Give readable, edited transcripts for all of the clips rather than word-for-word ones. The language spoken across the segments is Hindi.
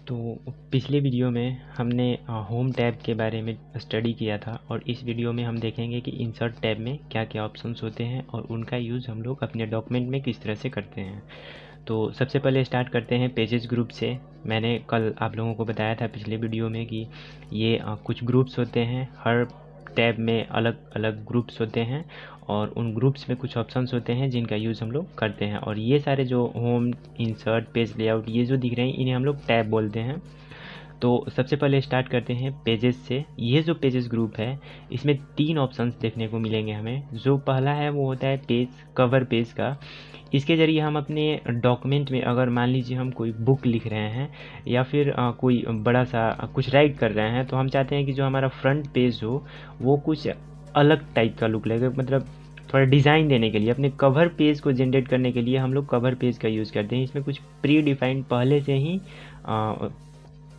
तो पिछले वीडियो में हमने होम टैब के बारे में स्टडी किया था और इस वीडियो में हम देखेंगे कि इंसर्ट टैब में क्या क्या ऑप्शंस होते हैं और उनका यूज़ हम लोग अपने डॉक्यूमेंट में किस तरह से करते हैं। तो सबसे पहले स्टार्ट करते हैं पेजेस ग्रुप से। मैंने कल आप लोगों को बताया था पिछले वीडियो में कि ये कुछ ग्रुप्स होते हैं, हर टैब में अलग अलग ग्रुप्स होते हैं और उन ग्रुप्स में कुछ ऑप्शंस होते हैं जिनका यूज़ हम लोग करते हैं। और ये सारे जो होम, इंसर्ट, पेज लेआउट ये जो दिख रहे हैं इन्हें हम लोग टैब बोलते हैं। तो सबसे पहले स्टार्ट करते हैं पेजेस से। ये जो पेजेस ग्रुप है इसमें 3 ऑप्शंस देखने को मिलेंगे हमें। जो पहला है वो होता है पेज, कवर पेज का। इसके ज़रिए हम अपने डॉक्यूमेंट में, अगर मान लीजिए हम कोई बुक लिख रहे हैं या फिर कोई बड़ा सा कुछ राइट कर रहे हैं, तो हम चाहते हैं कि जो हमारा फ्रंट पेज हो वो कुछ अलग टाइप का लुक लगे, मतलब थोड़ा डिज़ाइन देने के लिए, अपने कवर पेज को जनरेट करने के लिए हम लोग कवर पेज का यूज़ करते हैं। इसमें कुछ प्री डिफाइंड पहले से ही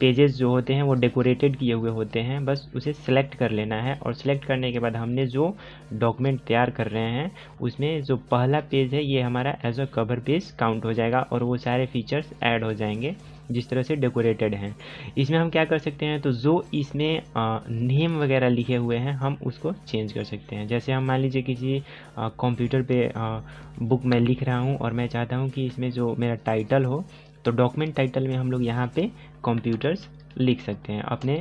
पेजेस जो होते हैं वो डेकोरेटेड किए हुए होते हैं, बस उसे सेलेक्ट कर लेना है और सेलेक्ट करने के बाद हमने जो डॉक्यूमेंट तैयार कर रहे हैं उसमें जो पहला पेज है ये हमारा as a cover page count हो जाएगा और वो सारे फीचर्स ऐड हो जाएंगे जिस तरह से डेकोरेटेड हैं। इसमें हम क्या कर सकते हैं, तो जो इसमें नेम वगैरह लिखे हुए हैं हम उसको चेंज कर सकते हैं। जैसे हम मान लीजिए किसी कंप्यूटर पे बुक में लिख रहा हूँ और मैं चाहता हूँ कि इसमें जो मेरा टाइटल हो, तो डॉक्यूमेंट टाइटल में हम लोग यहाँ पे कंप्यूटर्स लिख सकते हैं। अपने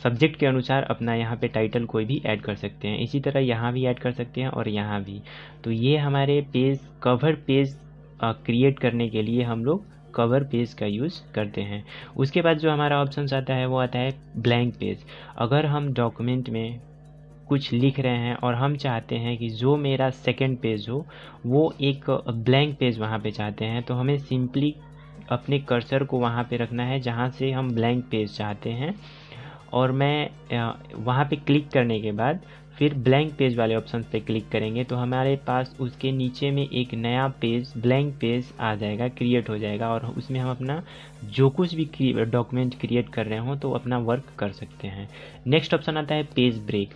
सब्जेक्ट के अनुसार अपना यहाँ पे टाइटल कोई भी ऐड कर सकते हैं। इसी तरह यहाँ भी ऐड कर सकते हैं और यहाँ भी। तो ये हमारे पेज, कवर पेज क्रिएट करने के लिए हम लोग कवर पेज का यूज़ करते हैं। उसके बाद जो हमारा ऑप्शन आता है वो आता है ब्लैंक पेज। अगर हम डॉक्यूमेंट में कुछ लिख रहे हैं और हम चाहते हैं कि जो मेरा सेकंड पेज हो वो एक ब्लैंक पेज वहाँ पे चाहते हैं, तो हमें सिंपली अपने कर्सर को वहाँ पे रखना है जहाँ से हम ब्लैंक पेज चाहते हैं और मैं वहाँ पे क्लिक करने के बाद फिर ब्लैंक पेज वाले ऑप्शन पे क्लिक करेंगे तो हमारे पास उसके नीचे में एक नया पेज, ब्लैंक पेज आ जाएगा, क्रिएट हो जाएगा और उसमें हम अपना जो कुछ भी डॉक्यूमेंट क्रिएट कर रहे हो तो अपना वर्क कर सकते हैं। नेक्स्ट ऑप्शन आता है page break.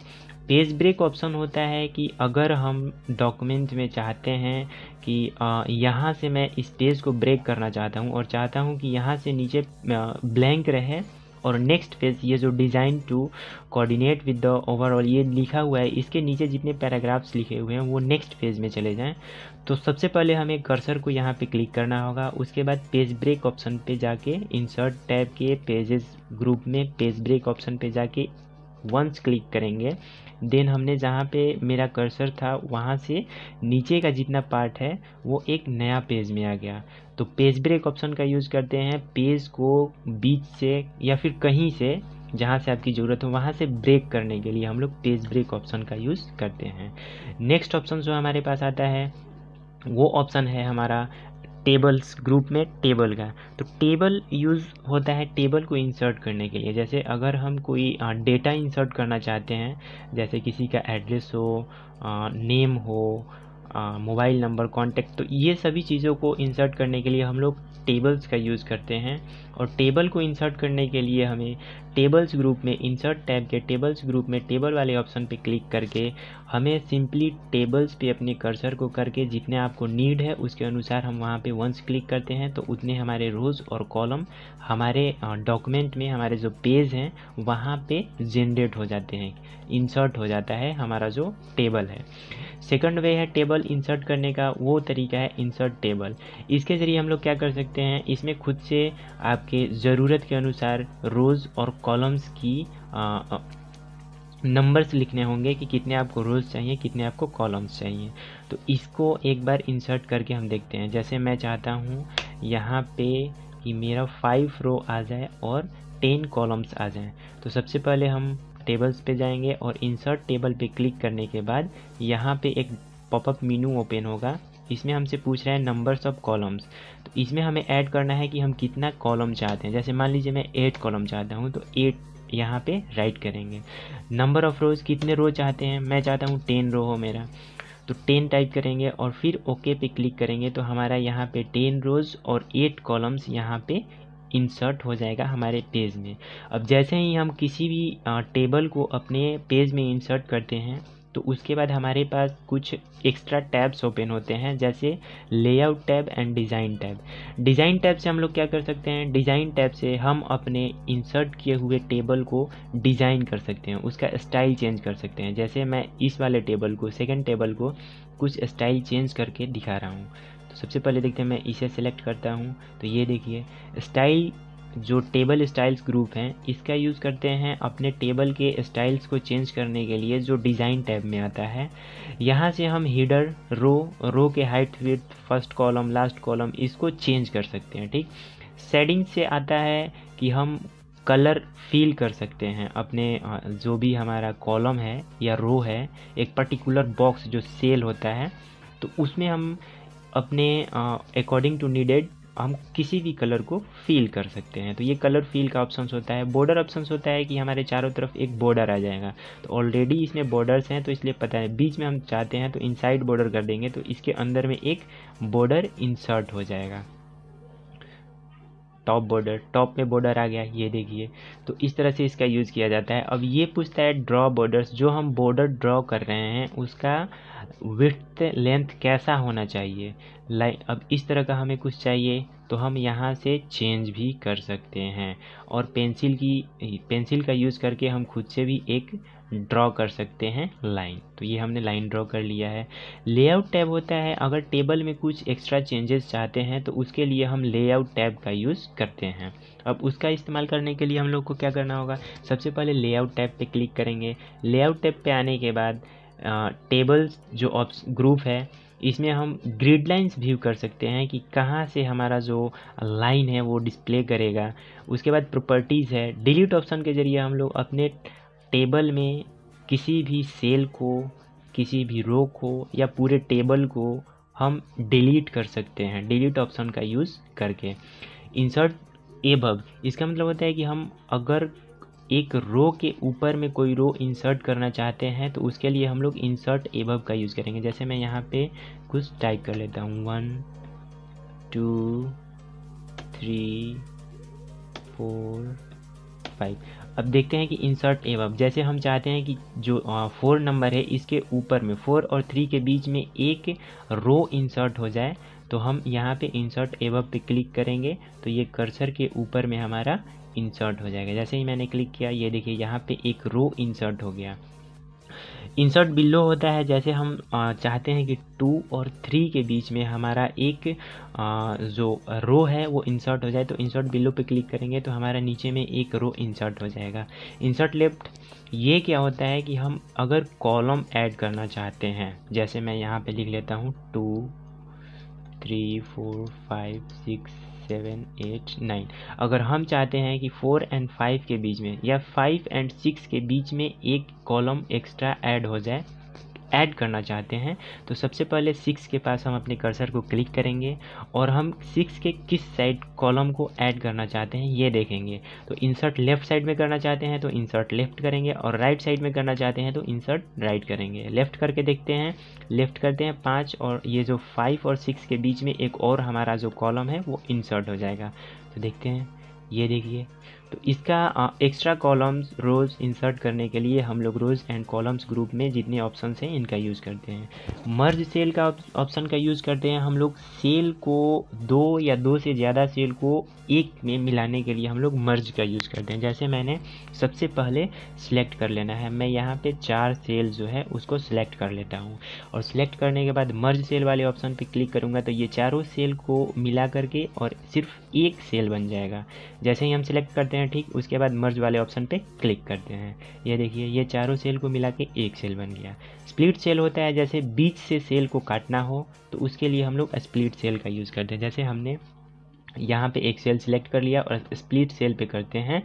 Page break option होता है कि अगर हम डॉक्यूमेंट में चाहते हैं कि यहाँ से मैं इस पेज को ब्रेक करना चाहता हूँ और चाहता हूँ कि यहाँ से नीचे ब्लैंक रहे और नेक्स्ट पेज ये जो design to coordinate with the overall ये लिखा हुआ है, इसके नीचे जितने पैराग्राफ्स लिखे हुए हैं वो नेक्स्ट पेज में चले जाएं। तो सबसे पहले हमें कर्सर को यहाँ पे क्लिक करना होगा। उसके बाद पेज ब्रेक ऑप्शन पे जाके इंसर्ट टैब के पेजेस ग्रुप में पेज ब्रेक ऑप्शन पे जाके वंस क्लिक करेंगे। देन हमने जहाँ पे मेरा कर्सर था वहाँ से नीचे का जितना पार्ट है वो एक नया पेज में आ गया। तो पेज ब्रेक ऑप्शन का यूज़ करते हैं पेज को बीच से या फिर कहीं से जहाँ से आपकी ज़रूरत हो वहाँ से ब्रेक करने के लिए हम लोग पेज ब्रेक ऑप्शन का यूज़ करते हैं। नेक्स्ट ऑप्शन जो हमारे पास आता है वो ऑप्शन है हमारा टेबल्स ग्रुप में टेबल का। तो टेबल यूज़ होता है टेबल को इंसर्ट करने के लिए। जैसे अगर हम कोई डेटा इंसर्ट करना चाहते हैं, जैसे किसी का एड्रेस हो, नेम हो, मोबाइल नंबर, कॉन्टैक्ट, तो ये सभी चीज़ों को इंसर्ट करने के लिए हम लोग टेबल्स का यूज़ करते हैं। और टेबल को इंसर्ट करने के लिए हमें टेबल्स ग्रुप में, इंसर्ट टैब के टेबल्स ग्रुप में टेबल वाले ऑप्शन पे क्लिक करके हमें सिंपली टेबल्स पे अपने कर्सर को करके जितने आपको नीड है उसके अनुसार हम वहाँ पे वंस क्लिक करते हैं तो उतने हमारे रोज़ और कॉलम हमारे डॉक्यूमेंट में, हमारे जो पेज हैं वहाँ पे जनरेट हो जाते हैं, इंसर्ट हो जाता है हमारा जो टेबल है। सेकंड वे है टेबल इंसर्ट करने का, वो तरीका है इंसर्ट टेबल। इसके ज़रिए हम लोग क्या कर सकते हैं, इसमें खुद से आपके ज़रूरत के अनुसार रोज़ और कॉलम्स की नंबर्स लिखने होंगे कि कितने आपको रोज़ चाहिए, कितने आपको कॉलम्स चाहिए। तो इसको एक बार इंसर्ट करके हम देखते हैं। जैसे मैं चाहता हूँ यहाँ पे कि मेरा 5 रो आ जाए और 10 कॉलम्स आ जाएं। तो सबसे पहले हम टेबल्स पे जाएंगे और इंसर्ट टेबल पे क्लिक करने के बाद यहाँ पे एक पॉपअप मेनू ओपन होगा। इसमें हमसे पूछ रहा है नंबर्स ऑफ कॉलम्स। तो इसमें हमें ऐड करना है कि हम कितना कॉलम चाहते हैं। जैसे मान लीजिए मैं 8 कॉलम चाहता हूँ तो 8 यहाँ पे राइट करेंगे। नंबर ऑफ़ रोज़, कितने रो चाहते हैं, मैं चाहता हूँ 10 रो हो मेरा, तो 10 टाइप करेंगे और फिर ओके पे क्लिक करेंगे तो हमारा यहाँ पे 10 रोज़ और 8 कॉलम्स यहाँ पे इंसर्ट हो जाएगा हमारे पेज में। अब जैसे ही हम किसी भी टेबल को अपने पेज में इंसर्ट करते हैं तो उसके बाद हमारे पास कुछ एक्स्ट्रा टैब्स ओपन होते हैं, जैसे layout tab and design tab. Design tab से हम लोग क्या कर सकते हैं, डिज़ाइन टैब से हम अपने इंसर्ट किए हुए टेबल को डिज़ाइन कर सकते हैं, उसका स्टाइल चेंज कर सकते हैं। जैसे मैं इस वाले टेबल को, सेकंड टेबल को कुछ स्टाइल चेंज करके दिखा रहा हूँ। तो सबसे पहले देखते हैं, मैं इसे सेलेक्ट करता हूँ तो ये देखिए स्टाइल, जो टेबल स्टाइल्स ग्रुप हैं इसका यूज़ करते हैं अपने टेबल के स्टाइल्स को चेंज करने के लिए, जो डिज़ाइन टैब में आता है। यहाँ से हम हीडर, रो के height, width, first column, last column, इसको चेंज कर सकते हैं। ठीक, शेडिंग से आता है कि हम कलर फील कर सकते हैं अपने जो भी हमारा कॉलम है या रो है, एक पर्टिकुलर बॉक्स जो सेल होता है, तो उसमें हम अपने अकॉर्डिंग टू नीडेड हम किसी भी कलर को फील कर सकते हैं। तो ये कलर फील का ऑप्शंस होता है। बॉर्डर ऑप्शंस होता है कि हमारे चारों तरफ एक बॉर्डर आ जाएगा, तो ऑलरेडी इसमें बॉर्डर्स हैं तो इसलिए पता है। बीच में हम चाहते हैं तो इनसाइड बॉर्डर कर देंगे, तो इसके अंदर में एक बॉर्डर इंसर्ट हो जाएगा। टॉप बॉर्डर, टॉप में बॉर्डर आ गया, ये देखिए। तो इस तरह से इसका यूज़ किया जाता है। अब ये पूछता है ड्रॉ बॉर्डर्स, जो हम बॉर्डर ड्रॉ कर रहे हैं उसका विड्थ लेंथ कैसा होना चाहिए। अब इस तरह का हमें कुछ चाहिए तो हम यहाँ से चेंज भी कर सकते हैं, और पेंसिल का यूज़ करके हम खुद से भी एक ड्रॉ कर सकते हैं लाइन। तो ये हमने लाइन ड्रॉ कर लिया है। लेआउट टैब होता है, अगर टेबल में कुछ एक्स्ट्रा चेंजेस चाहते हैं तो उसके लिए हम लेआउट टैब का यूज़ करते हैं। अब उसका इस्तेमाल करने के लिए हम लोग को क्या करना होगा, सबसे पहले लेआउट टैब पे क्लिक करेंगे। लेआउट टैब पे आने के बाद टेबल्स जो ग्रुप है, इसमें हम ग्रिड लाइंस व्यू कर सकते हैं कि कहाँ से हमारा जो लाइन है वो डिस्प्ले करेगा। उसके बाद प्रॉपर्टीज़ है, डिलीट ऑप्शन के ज़रिए हम लोग अपने टेबल में किसी भी सेल को, किसी भी रो को या पूरे टेबल को हम डिलीट कर सकते हैं डिलीट ऑप्शन का यूज़ करके। इंसर्ट एबव, इसका मतलब होता है कि हम अगर एक रो के ऊपर में कोई रो इंसर्ट करना चाहते हैं तो उसके लिए हम लोग इंसर्ट एबव का यूज़ करेंगे। जैसे मैं यहाँ पे कुछ टाइप कर लेता हूँ 1 2 3 4 5। अब देखते हैं कि इंसर्ट एबव, जैसे हम चाहते हैं कि जो 4 नंबर है इसके ऊपर में 4 और 3 के बीच में एक रो इंसर्ट हो जाए, तो हम यहाँ पे इंसर्ट एबव पे क्लिक करेंगे तो ये कर्सर के ऊपर में हमारा इंसर्ट हो जाएगा। जैसे ही मैंने क्लिक किया, ये देखिए यहाँ पे एक रो इंसर्ट हो गया। इंसर्ट बिलो होता है, जैसे हम चाहते हैं कि 2 और 3 के बीच में हमारा एक जो रो है वो इंसर्ट हो जाए, तो इंसर्ट बिलो पे क्लिक करेंगे तो हमारा नीचे में एक रो इंसर्ट हो जाएगा। इंसर्ट लेफ्ट, ये क्या होता है कि हम अगर कॉलम ऐड करना चाहते हैं, जैसे मैं यहाँ पे लिख लेता हूँ 2 3 4 5 6 7 8 9। अगर हम चाहते हैं कि 4 और 5 के बीच में या 5 और 6 के बीच में एक कॉलम एक्स्ट्रा ऐड हो जाए, ऐड करना चाहते हैं, तो सबसे पहले 6 के पास हम अपने कर्सर को क्लिक करेंगे और हम 6 के किस साइड कॉलम को ऐड करना चाहते हैं ये देखेंगे। तो इंसर्ट लेफ्ट साइड में करना चाहते हैं तो इंसर्ट लेफ्ट करेंगे, और राइट साइड में करना चाहते हैं तो इंसर्ट राइट करेंगे। लेफ्ट करके देखते हैं, लेफ्ट करते हैं 5, और ये जो 5 और 6 के बीच में एक और हमारा जो कॉलम है वो इंसर्ट हो जाएगा। तो देखते हैं, ये देखिए। तो इसका एक्स्ट्रा कॉलम्स रोज़ इंसर्ट करने के लिए हम लोग रोज़ एंड कॉलम्स ग्रुप में जितने ऑप्शंस हैं इनका यूज़ करते हैं। मर्ज सेल का ऑप्शन का यूज़ करते हैं हम लोग सेल को 2 या 2 से ज़्यादा सेल को एक में मिलाने के लिए हम लोग मर्ज का यूज़ करते हैं। जैसे मैंने सबसे पहले सिलेक्ट कर लेना है, मैं यहाँ पे 4 सेल जो है उसको सिलेक्ट कर लेता हूँ, और सिलेक्ट करने के बाद मर्ज सेल वाले ऑप्शन पे क्लिक करूँगा तो ये चारों सेल को मिला करके और सिर्फ एक सेल बन जाएगा। जैसे ही हम सिलेक्ट करते हैं ठीक उसके बाद मर्ज वाले ऑप्शन पे क्लिक करते हैं, ये देखिए ये चारों सेल को मिला के एक सेल बन गया। स्प्लिट सेल होता है, जैसे बीच से सेल को काटना हो तो उसके लिए हम लोग स्प्लिट सेल का यूज़ करते हैं। जैसे हमने यहाँ पे एक सेल सिलेक्ट कर लिया और स्प्लिट सेल पे करते हैं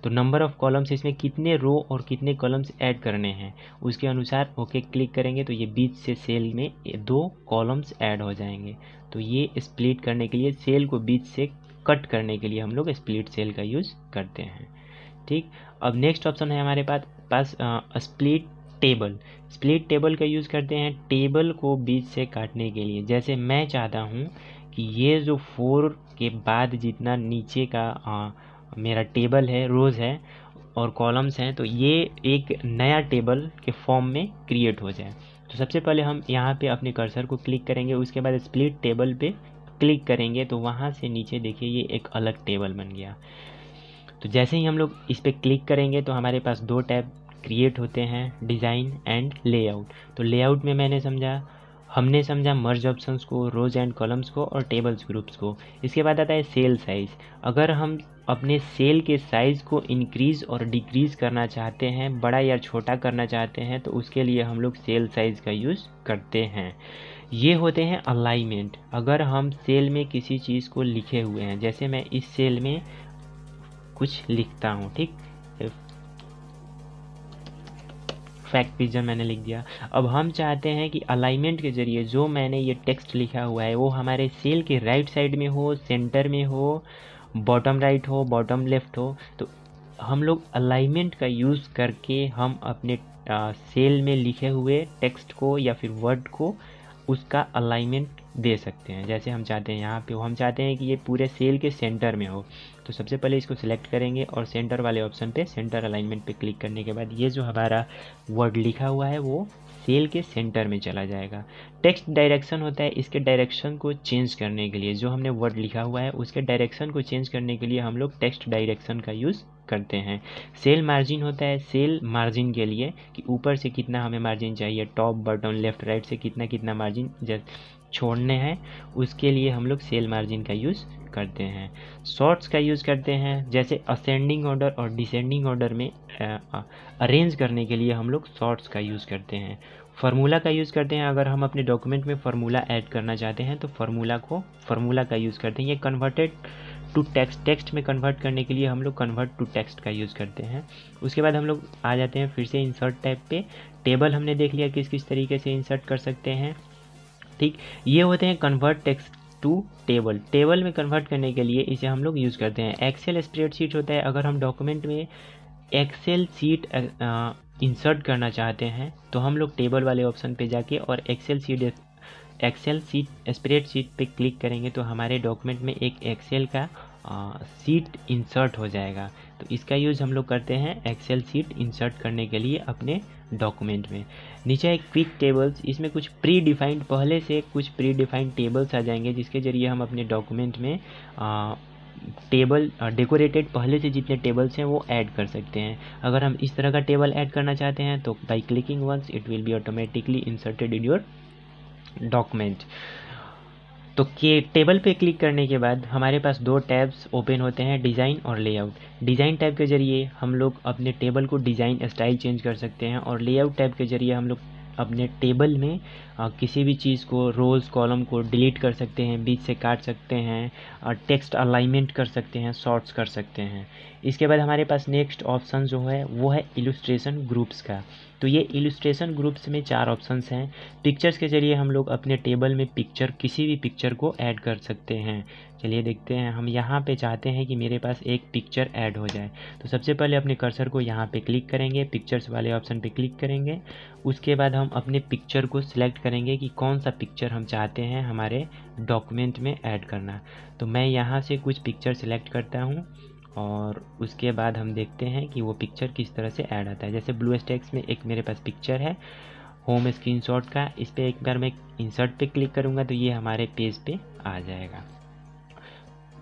तो नंबर ऑफ़ कॉलम्स, इसमें कितने रो और कितने कॉलम्स ऐड करने हैं उसके अनुसार ओके क्लिक करेंगे तो ये बीच से सेल में 2 कॉलम्स ऐड हो जाएंगे। तो ये स्प्लिट करने के लिए, सेल को बीच से कट करने के लिए हम लोग स्प्लिट सेल का यूज़ करते हैं। ठीक, अब नेक्स्ट ऑप्शन है हमारे पास स्प्लिट टेबल। स्प्लिट टेबल का यूज़ करते हैं टेबल को बीच से काटने के लिए। जैसे मैं चाहता हूँ कि ये जो 4 के बाद जितना नीचे का मेरा टेबल है, रोज़ है, और कॉलम्स हैं, तो ये एक नया टेबल के फॉर्म में क्रिएट हो जाए। तो सबसे पहले हम यहाँ पे अपने कर्सर को क्लिक करेंगे, उसके बाद स्प्लिट टेबल पे क्लिक करेंगे तो वहाँ से नीचे देखिए ये एक अलग टेबल बन गया। तो जैसे ही हम लोग इस पर क्लिक करेंगे तो हमारे पास दो टैब क्रिएट होते हैं, डिज़ाइन एंड लेआउट। तो लेआउट में हमने समझा मर्ज ऑप्शंस को, रोज एंड कॉलम्स को और टेबल्स ग्रुप्स को। इसके बाद आता है सेल साइज़। अगर हम अपने सेल के साइज़ को इंक्रीज़ और डिक्रीज़ करना चाहते हैं, बड़ा या छोटा करना चाहते हैं, तो उसके लिए हम लोग सेल साइज़ का यूज़ करते हैं। ये होते हैं अलाइनमेंट। अगर हम सेल में किसी चीज़ को लिखे हुए हैं, जैसे मैं इस सेल में कुछ लिखता हूँ, ठीक, फैक्ट पिजन मैंने लिख दिया। अब हम चाहते हैं कि अलाइनमेंट के ज़रिए जो मैंने ये टेक्स्ट लिखा हुआ है वो हमारे सेल के राइट साइड में हो, सेंटर में हो, बॉटम राइट हो, बॉटम लेफ्ट हो। तो हम लोग अलाइनमेंट का यूज़ करके हम अपने सेल में लिखे हुए टेक्स्ट को या फिर वर्ड को उसका अलाइनमेंट दे सकते हैं। जैसे हम चाहते हैं यहाँ पे हम चाहते हैं कि ये पूरे सेल के सेंटर में हो, तो सबसे पहले इसको सिलेक्ट करेंगे और सेंटर वाले ऑप्शन पे, सेंटर अलाइनमेंट पे क्लिक करने के बाद ये जो हमारा वर्ड लिखा हुआ है वो सेल के सेंटर में चला जाएगा। टेक्स्ट डायरेक्शन होता है, इसके डायरेक्शन को चेंज करने के लिए, जो हमने वर्ड लिखा हुआ है उसके डायरेक्शन को चेंज करने के लिए हम लोग टेक्स्ट डायरेक्शन का यूज़ करते हैं। सेल मार्जिन होता है, सेल मार्जिन के लिए कि ऊपर से कितना हमें मार्जिन चाहिए, टॉप बॉटम लेफ्ट राइट से कितना मार्जिन छोड़ने हैं, उसके लिए हम लोग सेल मार्जिन का यूज़ करते हैं। शॉर्ट्स का यूज़ करते हैं, जैसे असेंडिंग ऑर्डर और डिसेंडिंग ऑर्डर में अरेंज करने के लिए हम लोग शॉर्ट्स का यूज़ करते हैं। फार्मूला का यूज़ करते हैं, अगर हम अपने डॉक्यूमेंट में फार्मूला ऐड करना चाहते हैं तो फार्मूला का यूज़ करते हैं। ये कन्वर्टेड टू टेक्स्ट में कन्वर्ट करने के लिए हम लोग कन्वर्ट टू टेक्स्ट का यूज़ करते हैं। उसके बाद हम लोग आ जाते हैं फिर से इंसर्ट टैब पे। टेबल हमने देख लिया किस तरीके से इंसर्ट कर सकते हैं, ठीक। ये होते हैं convert text to table. Table में कन्वर्ट करने के लिए इसे हम लोग यूज़ करते हैं। एक्सेल स्प्रेडशीट होता है, अगर हम डॉक्यूमेंट में एक्सेल सीट इंसर्ट करना चाहते हैं तो हम लोग टेबल वाले ऑप्शन पे जाके और एक्सेल सीट स्प्रेडशीट पे क्लिक करेंगे तो हमारे डॉक्यूमेंट में एक एक्सेल का सीट इंसर्ट हो जाएगा। तो इसका यूज़ हम लोग करते हैं एक्सेल सीट इंसर्ट करने के लिए अपने डॉक्यूमेंट में। नीचे एक क्विक टेबल्स, इसमें पहले से कुछ प्री डिफाइंड टेबल्स आ जाएंगे जिसके ज़रिए हम अपने डॉक्यूमेंट में टेबल डेकोरेटेड पहले से जितने टेबल्स हैं वो ऐड कर सकते हैं। अगर हम इस तरह का टेबल ऐड करना चाहते हैं तो by clicking once it will be automatically inserted in your document. तो के टेबल पे क्लिक करने के बाद हमारे पास दो टैब्स ओपन होते हैं, डिज़ाइन और लेआउट। डिज़ाइन टैब के ज़रिए हम लोग अपने टेबल को डिज़ाइन स्टाइल चेंज कर सकते हैं और लेआउट टैब के ज़रिए हम लोग अपने टेबल में किसी भी चीज़ को, रोज़ कॉलम को डिलीट कर सकते हैं, बीच से काट सकते हैं, टेक्स्ट अलाइनमेंट कर सकते हैं, शॉर्ट्स कर सकते हैं। इसके बाद हमारे पास नेक्स्ट ऑप्शन जो है वो है इलस्ट्रेशन ग्रुप्स का। तो ये इलस्ट्रेशन ग्रुप्स में 4 ऑप्शंस हैं। पिक्चर्स के ज़रिए हम लोग अपने टेबल में किसी भी पिक्चर को ऐड कर सकते हैं। चलिए देखते हैं, हम यहाँ पे चाहते हैं कि मेरे पास एक पिक्चर ऐड हो जाए। तो सबसे पहले अपने कर्सर को यहाँ पे क्लिक करेंगे, पिक्चर्स वाले ऑप्शन पे क्लिक करेंगे। उसके बाद हम अपने पिक्चर को सिलेक्ट करेंगे कि कौन सा पिक्चर हम चाहते हैं हमारे डॉक्यूमेंट में ऐड करना। तो मैं यहाँ से कुछ पिक्चर सिलेक्ट करता हूँ और उसके बाद हम देखते हैं कि वो पिक्चर किस तरह से ऐड आता है। जैसे ब्लू स्टैक्स में एक मेरे पास पिक्चर है होम स्क्रीनशॉट का, इस पर एक बार मैं इंसर्ट पे क्लिक करूँगा तो ये हमारे पेज पे आ जाएगा।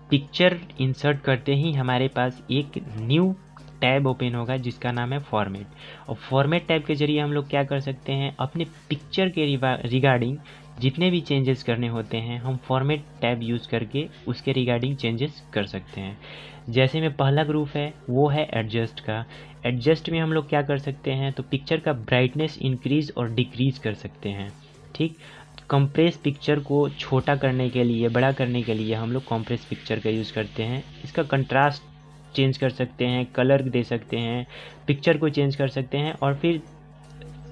पिक्चर इंसर्ट करते ही हमारे पास एक न्यू टैब ओपन होगा जिसका नाम है फॉर्मेट। और फॉर्मेट टैब के ज़रिए हम लोग क्या कर सकते हैं, अपने पिक्चर के रिगार्डिंग जितने भी चेंजेस करने होते हैं हम फॉर्मेट टैब यूज़ करके उसके रिगार्डिंग चेंजेस कर सकते हैं। जैसे में पहला ग्रुप है वो है एडजस्ट का। एडजस्ट में हम लोग क्या कर सकते हैं, तो पिक्चर का ब्राइटनेस इंक्रीज़ और डिक्रीज़ कर सकते हैं, ठीक। कंप्रेस पिक्चर को छोटा करने के लिए, बड़ा करने के लिए हम लोग कंप्रेस पिक्चर का यूज़ करते हैं। इसका कंट्रास्ट चेंज कर सकते हैं, कलर दे सकते हैं, पिक्चर को चेंज कर सकते हैं। और फिर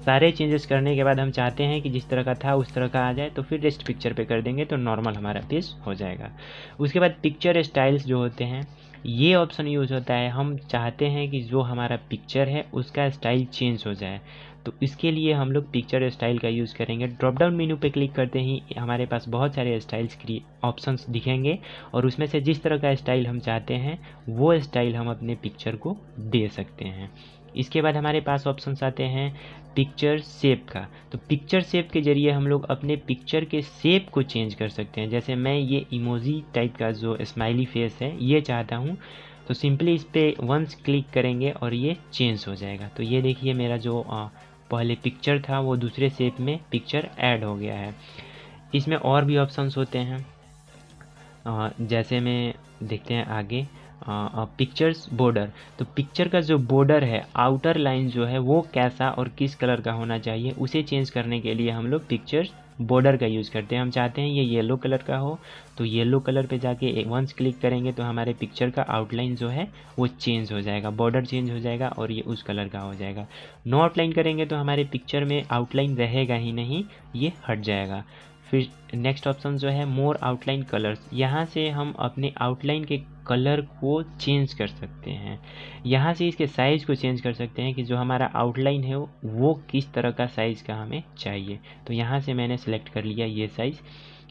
सारे चेंजेस करने के बाद हम चाहते हैं कि जिस तरह का था उस तरह का आ जाए तो फिर रेस्ट पिक्चर पे कर देंगे तो नॉर्मल हमारा पेज हो जाएगा। उसके बाद पिक्चर स्टाइल्स जो होते हैं ये ऑप्शन यूज़ होता है, हम चाहते हैं कि जो हमारा पिक्चर है उसका स्टाइल चेंज हो जाए, तो इसके लिए हम लोग पिक्चर स्टाइल का यूज़ करेंगे। ड्रॉप डाउन मेन्यू पे क्लिक करते ही हमारे पास बहुत सारे स्टाइल्स ऑप्शंस दिखेंगे और उसमें से जिस तरह का स्टाइल हम चाहते हैं वो स्टाइल हम अपने पिक्चर को दे सकते हैं। इसके बाद हमारे पास ऑप्शंस आते हैं पिक्चर शेप का। तो पिक्चर शेप के ज़रिए हम लोग अपने पिक्चर के शेप को चेंज कर सकते हैं। जैसे मैं ये इमोजी टाइप का जो स्माइली फेस है ये चाहता हूँ, तो सिंपली इस पर वंस क्लिक करेंगे और ये चेंज हो जाएगा। तो ये देखिए मेरा जो पहले पिक्चर था वो दूसरे शेप में पिक्चर ऐड हो गया है। इसमें और भी ऑप्शंस होते हैं, जैसे में देखते हैं आगे पिक्चर्स बॉर्डर। तो पिक्चर का जो बॉर्डर है, आउटर लाइन जो है वो कैसा और किस कलर का होना चाहिए, उसे चेंज करने के लिए हम लोग पिक्चर्स बॉर्डर का यूज़ करते हैं। हम चाहते हैं ये येलो कलर का हो, तो येलो कलर पे जाके वंस क्लिक करेंगे तो हमारे पिक्चर का आउटलाइन जो है वो चेंज हो जाएगा, बॉर्डर चेंज हो जाएगा और ये उस कलर का हो जाएगा। नो आउटलाइन करेंगे तो हमारे पिक्चर में आउटलाइन रहेगा ही नहीं, ये हट जाएगा। फिर नेक्स्ट ऑप्शन जो है मोर आउटलाइन कलर्स, यहाँ से हम अपने आउटलाइन के कलर को चेंज कर सकते हैं। यहाँ से इसके साइज़ को चेंज कर सकते हैं कि जो हमारा आउटलाइन है वो किस तरह का साइज़ का हमें चाहिए। तो यहाँ से मैंने सेलेक्ट कर लिया ये साइज़।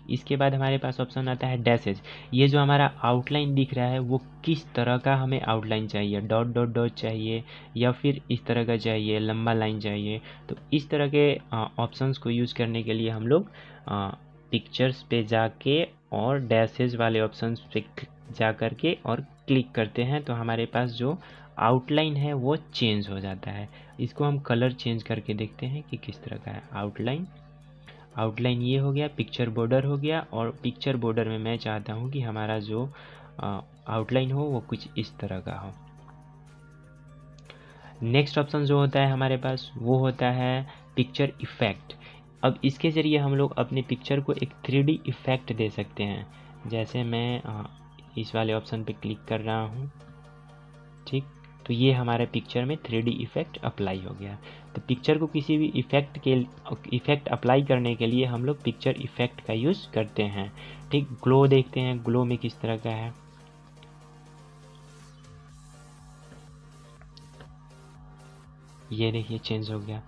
इसके बाद हमारे पास ऑप्शन आता है डैशेज। ये जो हमारा आउटलाइन दिख रहा है वो किस तरह का हमें आउटलाइन चाहिए, डॉट डॉट डॉट चाहिए या फिर इस तरह का चाहिए, लंबा लाइन चाहिए। तो इस तरह के ऑप्शंस को यूज़ करने के लिए हम लोग पिक्चर्स पे जाके और डैशेज वाले ऑप्शंस पे जा कर के और क्लिक करते हैं, तो हमारे पास जो आउटलाइन है वो चेंज हो जाता है। इसको हम कलर चेंज करके देखते हैं कि किस तरह का है आउटलाइन। आउटलाइन ये हो गया, पिक्चर बॉर्डर हो गया, और पिक्चर बॉर्डर में मैं चाहता हूँ कि हमारा जो आउटलाइन हो वो कुछ इस तरह का हो। नेक्स्ट ऑप्शन जो होता है हमारे पास वो होता है पिक्चर इफ़ेक्ट। अब इसके ज़रिए हम लोग अपने पिक्चर को एक 3D इफ़ेक्ट दे सकते हैं। जैसे मैं इस वाले ऑप्शन पे क्लिक कर रहा हूँ, ठीक, तो ये हमारे पिक्चर में 3D इफ़ेक्ट अप्लाई हो गया। तो पिक्चर को किसी भी इफ़ेक्ट अप्लाई करने के लिए हम लोग पिक्चर इफ़ेक्ट का यूज़ करते हैं। ठीक, ग्लो देखते हैं, ग्लो में किस तरह का है। ये देखिए चेंज हो गया।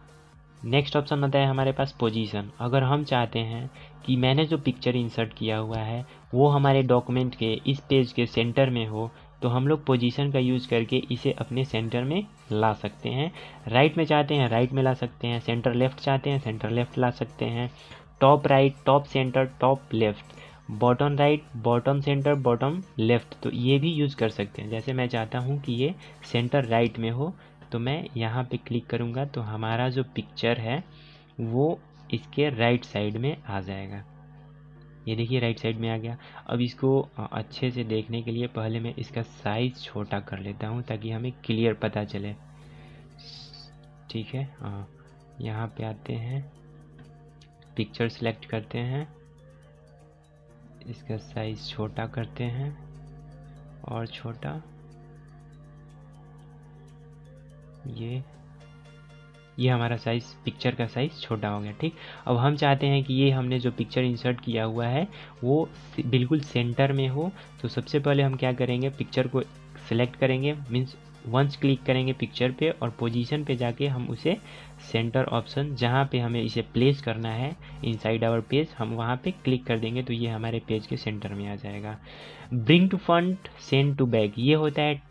नेक्स्ट ऑप्शन आता है हमारे पास पोजीशन। अगर हम चाहते हैं कि मैंने जो पिक्चर इंसर्ट किया हुआ है वो हमारे डॉक्यूमेंट के इस पेज के सेंटर में हो, तो हम लोग पोजीशन का यूज़ करके इसे अपने सेंटर में ला सकते हैं। राइट में चाहते हैं राइट में ला सकते हैं, सेंटर लेफ़्ट चाहते हैं सेंटर लेफ़्ट ला सकते हैं, top right, top centre, top left, bottom right, bottom centre, bottom left, तो ये भी यूज़ कर सकते हैं। जैसे मैं चाहता हूँ कि ये सेंटर राइट में हो, तो मैं यहाँ पे क्लिक करूँगा तो हमारा जो पिक्चर है वो इसके राइट साइड में आ जाएगा। ये देखिए राइट साइड में आ गया। अब इसको अच्छे से देखने के लिए पहले मैं इसका साइज़ छोटा कर लेता हूँ ताकि हमें क्लियर पता चले। ठीक है, यहाँ पे आते हैं, पिक्चर सेलेक्ट करते हैं, इसका साइज़ छोटा करते हैं और छोटा, ये हमारा साइज़, पिक्चर का साइज़ छोटा हो गया। ठीक, अब हम चाहते हैं कि ये हमने जो पिक्चर इंसर्ट किया हुआ है वो बिल्कुल सेंटर में हो। तो सबसे पहले हम क्या करेंगे, पिक्चर को सिलेक्ट करेंगे, मीन्स वंस क्लिक करेंगे पिक्चर पे और पोजीशन पे जाके हम उसे सेंटर ऑप्शन जहाँ पे हमें इसे प्लेस करना है इनसाइड आवर पेज, हम वहाँ पे क्लिक कर देंगे तो ये हमारे पेज के सेंटर में आ जाएगा। Bring to front, send to back, ये होता है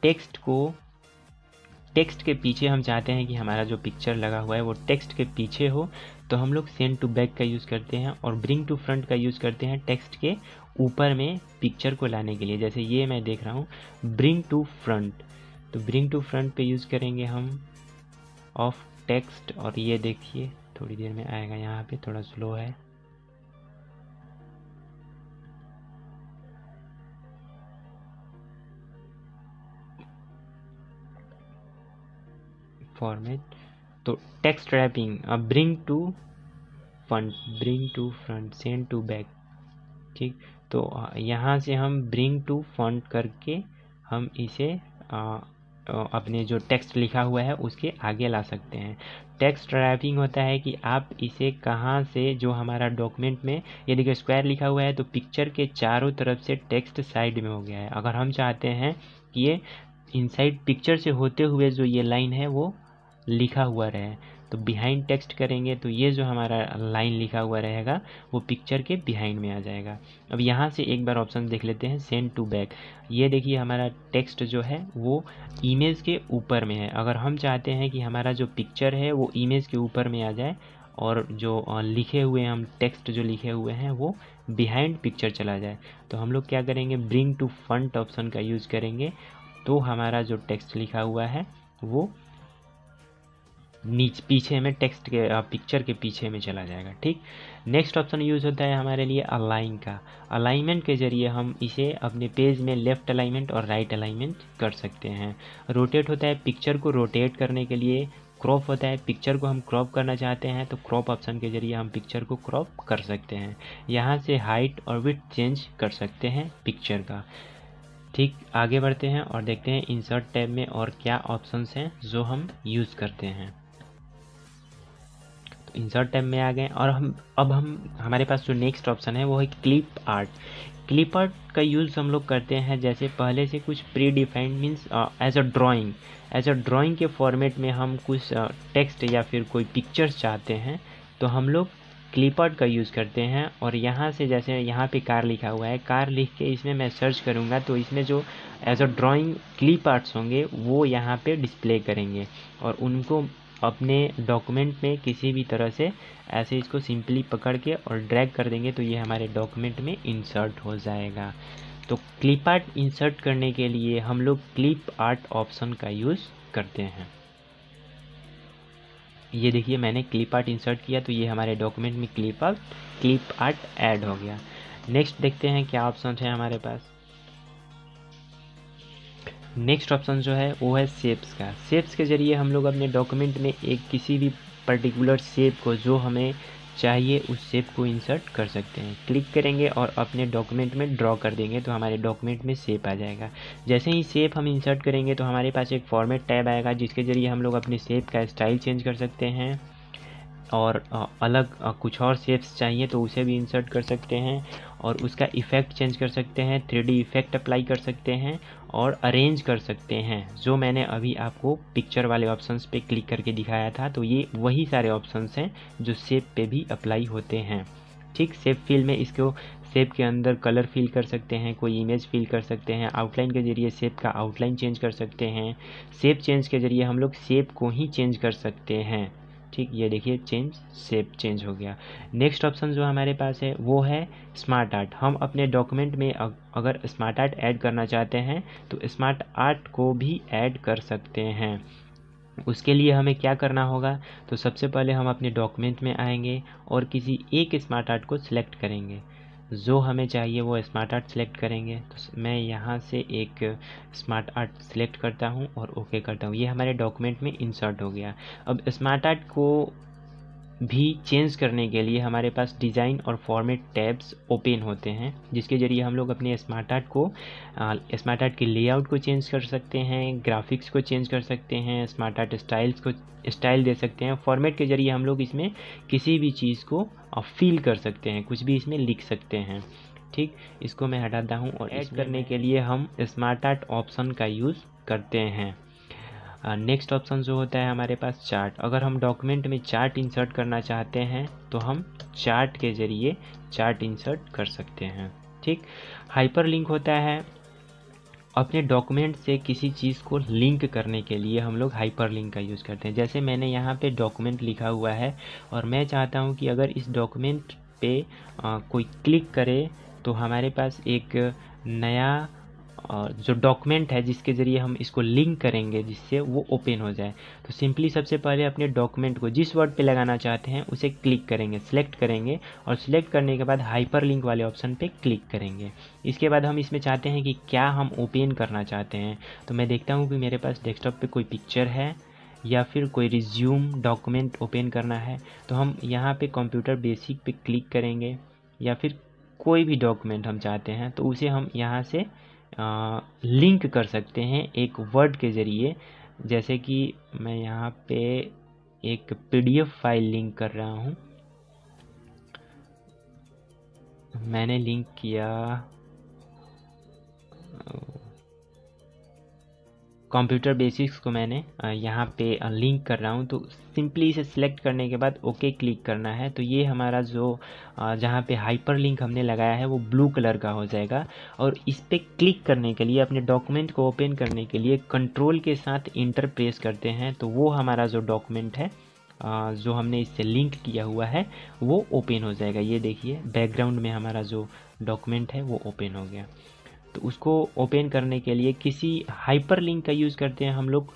टेक्स्ट के पीछे हम चाहते हैं कि हमारा जो पिक्चर लगा हुआ है वो टेक्स्ट के पीछे हो, तो हम लोग सेंड टू बैक का यूज़ करते हैं, और ब्रिंग टू फ्रंट का यूज़ करते हैं टेक्स्ट के ऊपर में पिक्चर को लाने के लिए। जैसे ये मैं देख रहा हूँ ब्रिंग टू फ्रंट, तो ब्रिंग टू फ्रंट पे यूज़ करेंगे हम ऑफ टेक्स्ट, और ये देखिए थोड़ी देर में आएगा, यहाँ पे थोड़ा स्लो है। फॉर्मेट, तो text wrapping, bring to front, send to back. ठीक, तो यहाँ से हम ब्रिंग टू फ्रंट करके हम इसे अपने जो टेक्स्ट लिखा हुआ है उसके आगे ला सकते हैं। टेक्स्ट रैपिंग होता है कि आप इसे कहाँ से, जो हमारा डॉक्यूमेंट में ये देखिए स्क्वायर लिखा हुआ है तो पिक्चर के चारों तरफ से टेक्स्ट साइड में हो गया है। अगर हम चाहते हैं ये इनसाइड पिक्चर से होते हुए जो ये लाइन है वो लिखा हुआ रहे। तो बिहाइंड टेक्स्ट करेंगे तो ये जो हमारा लाइन लिखा हुआ रहेगा वो पिक्चर के बिहाइंड में आ जाएगा। अब यहाँ से एक बार ऑप्शन देख लेते हैं, सेंड टू बैक। ये देखिए हमारा टेक्स्ट जो है वो इमेज के ऊपर में है। अगर हम चाहते हैं कि हमारा जो पिक्चर है वो इमेज के ऊपर में आ जाए और जो लिखे हुए हम टेक्स्ट जो लिखे हुए हैं वो बिहाइंड पिक्चर चला जाए, तो हम लोग क्या करेंगे, ब्रिंग टू फ्रंट ऑप्शन का यूज़ करेंगे। तो हमारा जो टेक्स्ट लिखा हुआ है वो पीछे में टेक्स्ट के पिक्चर के पीछे में चला जाएगा। ठीक, नेक्स्ट ऑप्शन यूज़ होता है हमारे लिए अलाइन का। अलाइनमेंट के ज़रिए हम इसे अपने पेज में लेफ़्ट अलाइनमेंट और राइट अलाइनमेंट कर सकते हैं। रोटेट होता है पिक्चर को रोटेट करने के लिए। क्रॉप होता है पिक्चर को हम क्रॉप करना चाहते हैं तो क्रॉप ऑप्शन के ज़रिए हम पिक्चर को क्रॉप कर सकते हैं। यहाँ से हाइट और विड्थ चेंज कर सकते हैं पिक्चर का। ठीक, आगे बढ़ते हैं और देखते हैं इंसर्ट टैब में और क्या ऑप्शंस हैं जो हम यूज़ करते हैं। तो इंसर्ट टैब में आ गए और हम हमारे पास जो नेक्स्ट ऑप्शन है वो है क्लिप आर्ट। क्लिप आर्ट का यूज़ हम लोग करते हैं जैसे पहले से कुछ predefined means as a drawing के फॉर्मेट में हम कुछ टेक्स्ट या फिर कोई पिक्चर्स चाहते हैं तो हम लोग क्लिप आर्ट का यूज़ करते हैं। और यहाँ से जैसे यहाँ पे कार लिखा हुआ है, कार लिख के इसमें मैं सर्च करूँगा तो इसमें जो as a drawing clip arts होंगे वो यहाँ पे डिस्प्ले करेंगे और उनको अपने डॉक्यूमेंट में किसी भी तरह से ऐसे इसको सिंपली पकड़ के और ड्रैग कर देंगे तो ये हमारे डॉक्यूमेंट में इंसर्ट हो जाएगा। तो क्लिप आर्ट इंसर्ट करने के लिए हम लोग क्लिप आर्ट ऑप्शन का यूज़ करते हैं। ये देखिए मैंने क्लिप आर्ट इंसर्ट किया तो ये हमारे डॉक्यूमेंट में क्लिप आर्ट ऐड हो गया। नेक्स्ट देखते हैं क्या ऑप्शन है हमारे पास। नेक्स्ट ऑप्शन जो है वो है शेप्स का। शेप्स के ज़रिए हम लोग अपने डॉक्यूमेंट में एक किसी भी पर्टिकुलर शेप को जो हमें चाहिए उस शेप को इंसर्ट कर सकते हैं। क्लिक करेंगे और अपने डॉक्यूमेंट में ड्रॉ कर देंगे तो हमारे डॉक्यूमेंट में शेप आ जाएगा। जैसे ही शेप हम इंसर्ट करेंगे तो हमारे पास एक फॉर्मेट टैब आएगा जिसके ज़रिए हम लोग अपने शेप का स्टाइल चेंज कर सकते हैं और अलग कुछ और शेप्स चाहिए तो उसे भी इंसर्ट कर सकते हैं और उसका इफ़ेक्ट चेंज कर सकते हैं, 3D इफ़ेक्ट अप्लाई कर सकते हैं और अरेंज कर सकते हैं, जो मैंने अभी आपको पिक्चर वाले ऑप्शंस पे क्लिक करके दिखाया था। तो ये वही सारे ऑप्शंस हैं जो शेप पे भी अप्लाई होते हैं। ठीक, शेप फिल में इसको शेप के अंदर कलर फिल कर सकते हैं, कोई इमेज फिल कर सकते हैं, आउटलाइन के ज़रिए शेप का आउटलाइन चेंज कर सकते हैं, शेप चेंज के ज़रिए हम लोग शेप को ही चेंज कर सकते हैं। ठीक, ये देखिए शेप चेंज हो गया। नेक्स्ट ऑप्शन जो हमारे पास है वो है स्मार्ट आर्ट। हम अपने डॉक्यूमेंट में अगर स्मार्ट आर्ट ऐड करना चाहते हैं तो स्मार्ट आर्ट को भी ऐड कर सकते हैं। उसके लिए हमें क्या करना होगा, तो सबसे पहले हम अपने डॉक्यूमेंट में आएंगे और किसी एक स्मार्ट आर्ट को सिलेक्ट करेंगे, जो हमें चाहिए वो स्मार्ट आर्ट सिलेक्ट करेंगे। तो मैं यहाँ से एक स्मार्ट आर्ट सिलेक्ट करता हूँ और ओके करता हूँ, ये हमारे डॉक्यूमेंट में इंसर्ट हो गया। अब स्मार्ट आर्ट को भी चेंज करने के लिए हमारे पास डिज़ाइन और फॉर्मेट टैब्स ओपन होते हैं जिसके ज़रिए हम लोग अपने स्मार्ट आर्ट के लेआउट को चेंज कर सकते हैं, ग्राफिक्स को चेंज कर सकते हैं, स्मार्ट आर्ट स्टाइल्स को स्टाइल दे सकते हैं। फॉर्मेट के ज़रिए हम लोग इसमें किसी भी चीज़ को फील कर सकते हैं, कुछ भी इसमें लिख सकते हैं। ठीक, इसको मैं हटाता हूँ और ऐड करने के लिए हम स्मार्ट आर्ट ऑप्शन का यूज़ करते हैं। नेक्स्ट ऑप्शन जो होता है हमारे पास चार्ट। अगर हम डॉक्यूमेंट में चार्ट इंसर्ट करना चाहते हैं तो हम चार्ट के ज़रिए चार्ट इंसर्ट कर सकते हैं। ठीक, हाइपर लिंक होता है अपने डॉक्यूमेंट से किसी चीज़ को लिंक करने के लिए हम लोग हाइपर लिंक का यूज़ करते हैं। जैसे मैंने यहाँ पे डॉक्यूमेंट लिखा हुआ है और मैं चाहता हूँ कि अगर इस डॉक्यूमेंट पे कोई क्लिक करे तो हमारे पास एक नया जो डॉक्यूमेंट है जिसके ज़रिए हम इसको लिंक करेंगे जिससे वो ओपन हो जाए। तो सिंपली सबसे पहले अपने डॉक्यूमेंट को जिस वर्ड पे लगाना चाहते हैं उसे क्लिक करेंगे, सिलेक्ट करेंगे और सिलेक्ट करने के बाद हाइपर लिंक वाले ऑप्शन पे क्लिक करेंगे। इसके बाद हम इसमें चाहते हैं कि क्या हम ओपन करना चाहते हैं, तो मैं देखता हूँ कि मेरे पास डेस्कटॉप पे कोई पिक्चर है या फिर कोई रिज्यूम डॉक्यूमेंट ओपन करना है तो हम यहाँ पे कंप्यूटर बेसिक पे क्लिक करेंगे या फिर कोई भी डॉक्यूमेंट हम चाहते हैं तो उसे हम यहाँ से लिंक कर सकते हैं एक वर्ड के ज़रिए। जैसे कि मैं यहाँ पे एक PDF फाइल लिंक कर रहा हूँ, मैंने लिंक किया कंप्यूटर बेसिक्स को मैंने यहाँ पे लिंक कर रहा हूँ। तो सिंपली इसे सिलेक्ट करने के बाद ओके क्लिक करना है। तो ये हमारा जो जहाँ पे हाइपर लिंक हमने लगाया है वो ब्लू कलर का हो जाएगा। और इस पर क्लिक करने के लिए, अपने डॉक्यूमेंट को ओपन करने के लिए कंट्रोल के साथ इंटर प्रेस करते हैं। तो वो हमारा जो डॉक्यूमेंट है जो हमने इससे लिंक किया हुआ है वो ओपन हो जाएगा। ये देखिए बैकग्राउंड में हमारा जो डॉक्यूमेंट है वो ओपन हो गया। तो उसको ओपन करने के लिए किसी हाइपर लिंक का यूज़ करते हैं हम लोग।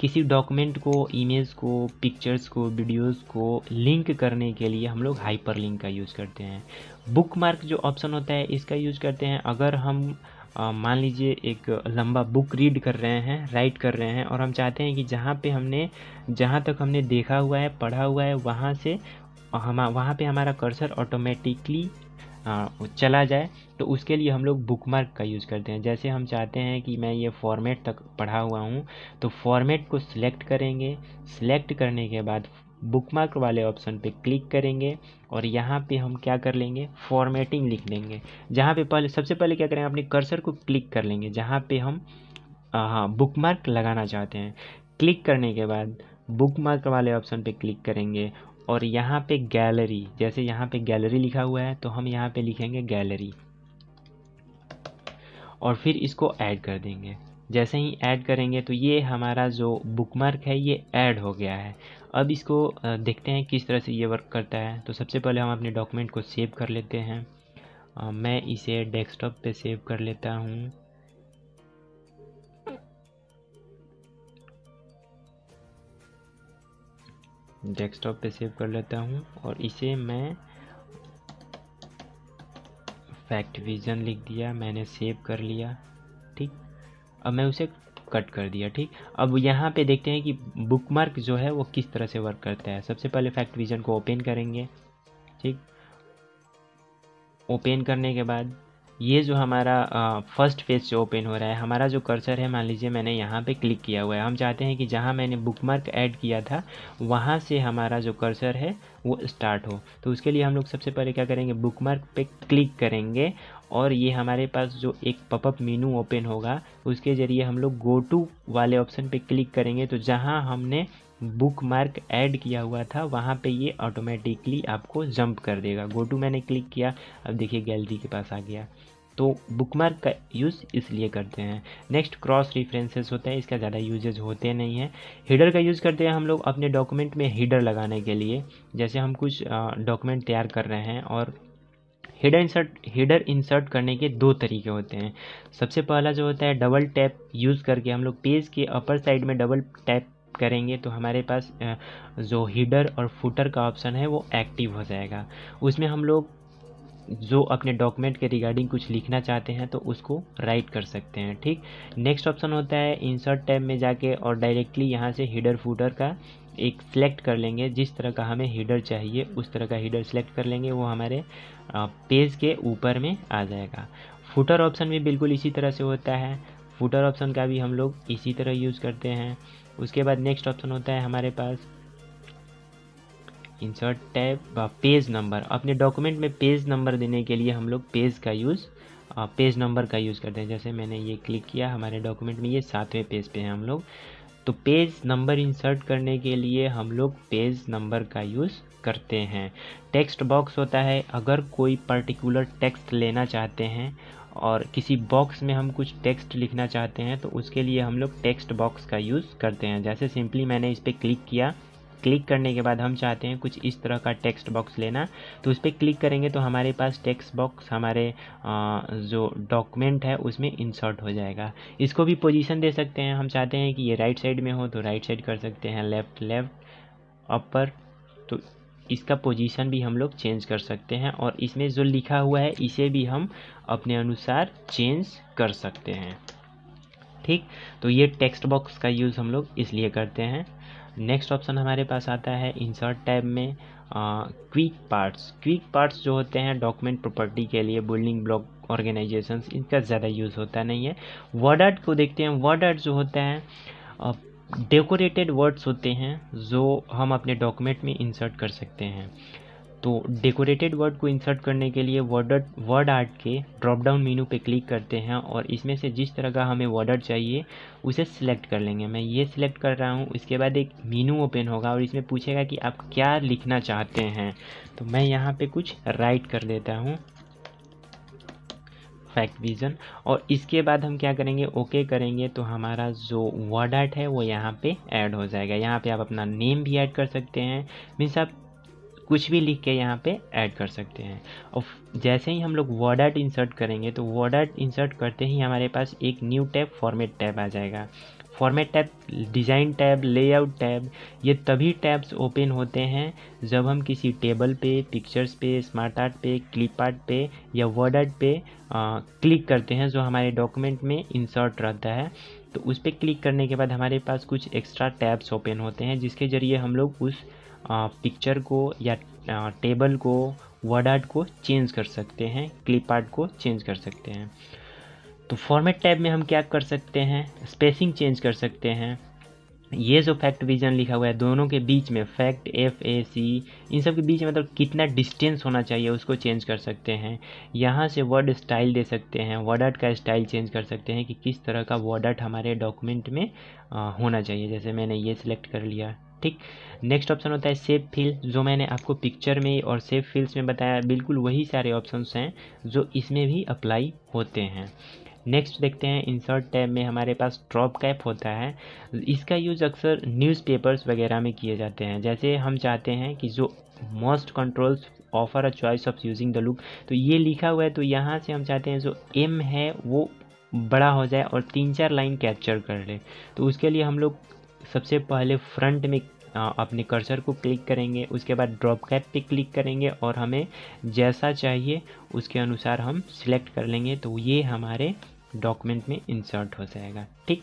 किसी डॉक्यूमेंट को, इमेज को, पिक्चर्स को, वीडियोस को लिंक करने के लिए हम लोग हाइपर लिंक का यूज़ करते हैं। बुकमार्क जो ऑप्शन होता है इसका यूज़ करते हैं अगर हम मान लीजिए एक लंबा बुक रीड कर रहे हैं, राइट कर रहे हैं, और हम चाहते हैं कि जहाँ तक हमने देखा हुआ है, पढ़ा हुआ है, वहाँ पे हमारा कर्सर ऑटोमेटिकली चला जाए। तो उसके लिए हम लोग बुकमार्क का यूज़ करते हैं। जैसे हम चाहते हैं कि मैं ये फॉर्मेट तक पढ़ा हुआ हूँ, तो फॉर्मेट को सिलेक्ट करेंगे। सिलेक्ट करने के बाद बुकमार्क वाले ऑप्शन पे क्लिक करेंगे और यहाँ पे हम क्या कर लेंगे, फॉर्मेटिंग लिख देंगे। जहाँ पे सबसे पहले क्या करेंगे, अपने कर्सर को क्लिक कर लेंगे जहाँ पे हम बुकमार्क लगाना चाहते हैं। क्लिक करने के बाद बुकमार्क वाले ऑप्शन पे क्लिक करेंगे और यहाँ पे गैलरी, जैसे यहाँ पे गैलरी लिखा हुआ है तो हम यहाँ पे लिखेंगे गैलरी और फिर इसको ऐड कर देंगे। जैसे ही ऐड करेंगे तो ये हमारा जो बुकमार्क है ये ऐड हो गया है। अब इसको देखते हैं किस तरह से ये वर्क करता है। तो सबसे पहले हम अपने डॉक्यूमेंट को सेव कर लेते हैं। मैं इसे डेस्कटॉप पे सेव कर लेता हूँ। डेस्कटॉप पे सेव कर लेता हूँ और इसे मैं फैक्टविजन लिख दिया, मैंने सेव कर लिया। ठीक, अब मैं उसे कट कर दिया। ठीक, अब यहाँ पे देखते हैं कि बुकमार्क जो है वो किस तरह से वर्क करता है। सबसे पहले फैक्टविजन को ओपन करेंगे। ठीक, ओपन करने के बाद ये जो हमारा फर्स्ट पेज से ओपन हो रहा है, हमारा जो कर्सर है, मान लीजिए मैंने यहाँ पे क्लिक किया हुआ है। हम चाहते हैं कि जहाँ मैंने बुकमार्क ऐड किया था वहाँ से हमारा जो कर्सर है वो स्टार्ट हो। तो उसके लिए हम लोग सबसे पहले क्या करेंगे, बुकमार्क पे क्लिक करेंगे और ये हमारे पास जो एक पॉपअप मेनू ओपन होगा उसके ज़रिए हम लोग गो टू वाले ऑप्शन पे क्लिक करेंगे। तो जहाँ हमने बुकमार्क ऐड किया हुआ था वहाँ पे ये ऑटोमेटिकली आपको जंप कर देगा। गो टू मैंने क्लिक किया, अब देखिए गैलरी के पास आ गया। तो बुकमार्क का यूज़ इसलिए करते हैं। नेक्स्ट क्रॉस रेफरेंसेस होता है, इसका ज़्यादा यूजेज होते नहीं हैं। हिडर का यूज़ करते हैं हम लोग अपने डॉक्यूमेंट में हिडर लगाने के लिए। जैसे हम कुछ डॉक्यूमेंट तैयार कर रहे हैं और हिडर इंसर्ट करने के दो तरीके होते हैं। सबसे पहला जो होता है, डबल टैप यूज़ करके हम लोग पेज के अपर साइड में डबल टैप करेंगे तो हमारे पास जो हिडर और फुटर का ऑप्शन है वो एक्टिव हो जाएगा। उसमें हम लोग जो अपने डॉक्यूमेंट के रिगार्डिंग कुछ लिखना चाहते हैं तो उसको राइट कर सकते हैं। ठीक, नेक्स्ट ऑप्शन होता है इंसर्ट टैब में जाके और डायरेक्टली यहाँ से हिडर फुटर का एक सिलेक्ट कर लेंगे। जिस तरह का हमें हिडर चाहिए उस तरह का हिडर सिलेक्ट कर लेंगे, वो हमारे पेज के ऊपर में आ जाएगा। फुटर ऑप्शन भी बिल्कुल इसी तरह से होता है। फुटर ऑप्शन का भी हम लोग इसी तरह यूज़ करते हैं। उसके बाद नेक्स्ट ऑप्शन होता है हमारे पास इंसर्ट टैब पेज नंबर। अपने डॉक्यूमेंट में पेज नंबर देने के लिए हम लोग पेज नंबर का यूज़ करते हैं। जैसे मैंने ये क्लिक किया, हमारे डॉक्यूमेंट में ये 7वें पेज पे हैं हम लोग। तो पेज नंबर इंसर्ट करने के लिए हम लोग पेज नंबर का यूज़ करते हैं। टेक्स्ट बॉक्स होता है, अगर कोई पर्टिकुलर टेक्स्ट लेना चाहते हैं और किसी बॉक्स में हम कुछ टेक्स्ट लिखना चाहते हैं तो उसके लिए हम लोग टेक्स्ट बॉक्स का यूज़ करते हैं। जैसे सिंपली मैंने इस पर क्लिक किया, क्लिक करने के बाद हम चाहते हैं कुछ इस तरह का टेक्स्ट बॉक्स लेना, तो उस पर क्लिक करेंगे तो हमारे पास टेक्स्ट बॉक्स हमारे जो डॉक्यूमेंट है उसमें इंसर्ट हो जाएगा। इसको भी पोजीशन दे सकते हैं। हम चाहते हैं कि ये राइट साइड में हो तो राइट साइड कर सकते हैं, लेफ़्ट अपर, तो इसका पोजीशन भी हम लोग चेंज कर सकते हैं और इसमें जो लिखा हुआ है इसे भी हम अपने अनुसार चेंज कर सकते हैं। ठीक, तो ये टेक्स्ट बॉक्स का यूज़ हम लोग इसलिए करते हैं। नेक्स्ट ऑप्शन हमारे पास आता है इंसर्ट टैब में क्विक पार्ट्स जो होते हैं डॉक्यूमेंट प्रॉपर्टी के लिए, बिल्डिंग ब्लॉक ऑर्गेनाइजेशंस, इनका ज़्यादा यूज़ होता नहीं है। वर्ड आर्ट को देखते हैं। वर्ड आर्ट जो होता है डेकोरेटेड वर्ड्स होते हैं जो हम अपने डॉक्यूमेंट में इंसर्ट कर सकते हैं। तो डेकोरेटेड वर्ड को इंसर्ट करने के लिए वर्ड आर्ट के ड्रॉप डाउन मेनू पे क्लिक करते हैं और इसमें से जिस तरह का हमें वर्ड आर्ट चाहिए उसे सिलेक्ट कर लेंगे। मैं ये सिलेक्ट कर रहा हूँ। इसके बाद एक मेनू ओपन होगा और इसमें पूछेगा कि आप क्या लिखना चाहते हैं। तो मैं यहाँ पे कुछ राइट कर देता हूँ, फैक्ट विजन। और इसके बाद हम क्या करेंगे, ओके करेंगे तो हमारा जो वर्ड आर्ट है वो यहाँ पे ऐड हो जाएगा। यहाँ पे आप अपना नेम भी ऐड कर सकते हैं, मीन्स आप कुछ भी लिख के यहाँ पे ऐड कर सकते हैं। और जैसे ही हम लोग वर्ड आर्ट इंसर्ट करेंगे तो वर्ड आर्ट इंसर्ट करते ही हमारे पास एक न्यू टैब फॉर्मेट टैब आ जाएगा। Format tab, design tab, layout tab, ये तभी टैब्स ओपन होते हैं जब हम किसी टेबल पे, पिक्चर्स पे, स्मार्ट आर्ट पे, क्लिप आर्ट पे या वर्ड आर्ट पे क्लिक करते हैं जो हमारे डॉक्यूमेंट में इंसर्ट रहता है। तो उस पर क्लिक करने के बाद हमारे पास कुछ एक्स्ट्रा टैब्स ओपन होते हैं जिसके ज़रिए हम लोग उस पिक्चर को या टेबल को, वर्ड आर्ट को चेंज कर सकते हैं, क्लिप आर्ट को चेंज कर सकते हैं। तो फॉर्मेट टैब में हम क्या कर सकते हैं, स्पेसिंग चेंज कर सकते हैं। ये जो फैक्ट विजन लिखा हुआ है दोनों के बीच में, फैक्ट FAC, इन सब के बीच में मतलब कितना डिस्टेंस होना चाहिए उसको चेंज कर सकते हैं। यहाँ से वर्ड स्टाइल दे सकते हैं, वर्ड आर्ट का स्टाइल चेंज कर सकते हैं कि किस तरह का वर्ड आर्ट हमारे डॉक्यूमेंट में होना चाहिए। जैसे मैंने ये सिलेक्ट कर लिया, ठीक। नेक्स्ट ऑप्शन होता है सेव फिल, जो मैंने आपको पिक्चर में और सेव फिल्स में बताया, बिल्कुल वही सारे ऑप्शंस हैं जो इसमें भी अप्लाई होते हैं। नेक्स्ट देखते हैं, इंसर्ट टैब में हमारे पास ड्रॉप कैप होता है। इसका यूज़ अक्सर न्यूज़पेपर्स वगैरह में किए जाते हैं। जैसे हम चाहते हैं कि जो most controls offer a choice of using the look, तो ये लिखा हुआ है, तो यहाँ से हम चाहते हैं जो M है वो बड़ा हो जाए और 3-4 लाइन कैप्चर कर ले। तो उसके लिए हम लोग सबसे पहले फ्रंट में अपने कर्सर को क्लिक करेंगे, उसके बाद ड्रॉप कैप पे क्लिक करेंगे और हमें जैसा चाहिए उसके अनुसार हम सिलेक्ट कर लेंगे, तो ये हमारे डॉक्यूमेंट में इंसर्ट हो जाएगा, ठीक।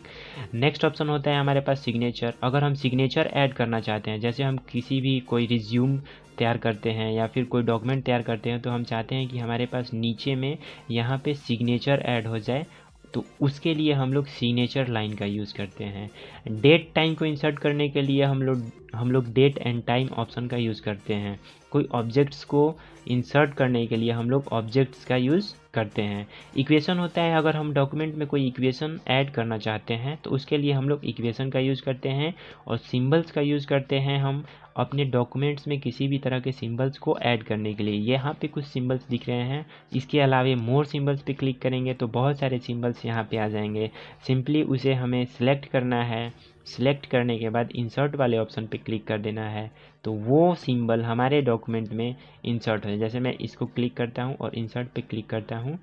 नेक्स्ट ऑप्शन होता है हमारे पास सिग्नेचर। अगर हम सिग्नेचर ऐड करना चाहते हैं, जैसे हम किसी भी कोई रिज्यूम तैयार करते हैं या फिर कोई डॉक्यूमेंट तैयार करते हैं, तो हम चाहते हैं कि हमारे पास नीचे में यहाँ पे सिग्नेचर ऐड हो जाए, तो उसके लिए हम लोग सिग्नेचर लाइन का यूज़ करते हैं। डेट टाइम को इंसर्ट करने के लिए हम लोग डेट एंड टाइम ऑप्शन का यूज़ करते हैं। कोई ऑब्जेक्ट्स को इंसर्ट करने के लिए हम लोग ऑब्जेक्ट्स का यूज़ करते हैं। इक्वेशन होता है, अगर हम डॉक्यूमेंट में कोई इक्वेशन ऐड करना चाहते हैं तो उसके लिए हम लोग इक्वेशन का यूज़ करते हैं। और सिंबल्स का यूज़ करते हैं हम अपने डॉक्यूमेंट्स में किसी भी तरह के सिंबल्स को ऐड करने के लिए। यहाँ पे कुछ सिंबल्स दिख रहे हैं, इसके अलावा मोर सिंबल्स पे क्लिक करेंगे तो बहुत सारे सिंबल्स यहाँ पे आ जाएंगे। सिंपली उसे हमें सिलेक्ट करना है, सिलेक्ट करने के बाद इंसर्ट वाले ऑप्शन पे क्लिक कर देना है, तो वो सिंबल हमारे डॉक्यूमेंट में इंसर्ट हो जाए। जैसे मैं इसको क्लिक करता हूँ और इंसर्ट पे क्लिक करता हूँ,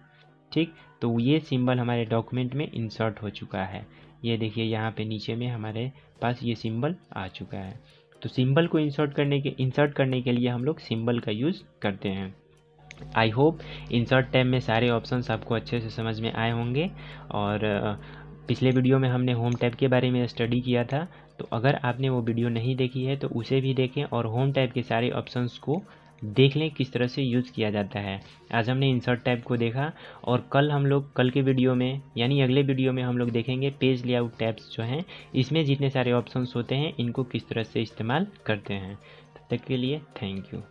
ठीक, तो ये सिंबल हमारे डॉक्यूमेंट में इंसर्ट हो चुका है। ये देखिए यहाँ पे नीचे में हमारे पास ये सिंबल आ चुका है। तो सिंबल को इंसर्ट करने के लिए हम लोग सिंबल का यूज़ करते हैं। आई होप इंसर्ट टैब में सारे ऑप्शंस आपको अच्छे से समझ में आए होंगे। और पिछले वीडियो में हमने होम टैब के बारे में स्टडी किया था, तो अगर आपने वो वीडियो नहीं देखी है तो उसे भी देखें और होम टैब के सारे ऑप्शंस को देख लें किस तरह से यूज़ किया जाता है। आज हमने इंसर्ट टैब को देखा और कल के वीडियो में यानी अगले वीडियो में हम लोग देखेंगे पेज लेआउट टैब्स जो हैं, इसमें जितने सारे ऑप्शंस होते हैं इनको किस तरह से इस्तेमाल करते हैं। तब तक के लिए थैंक यू।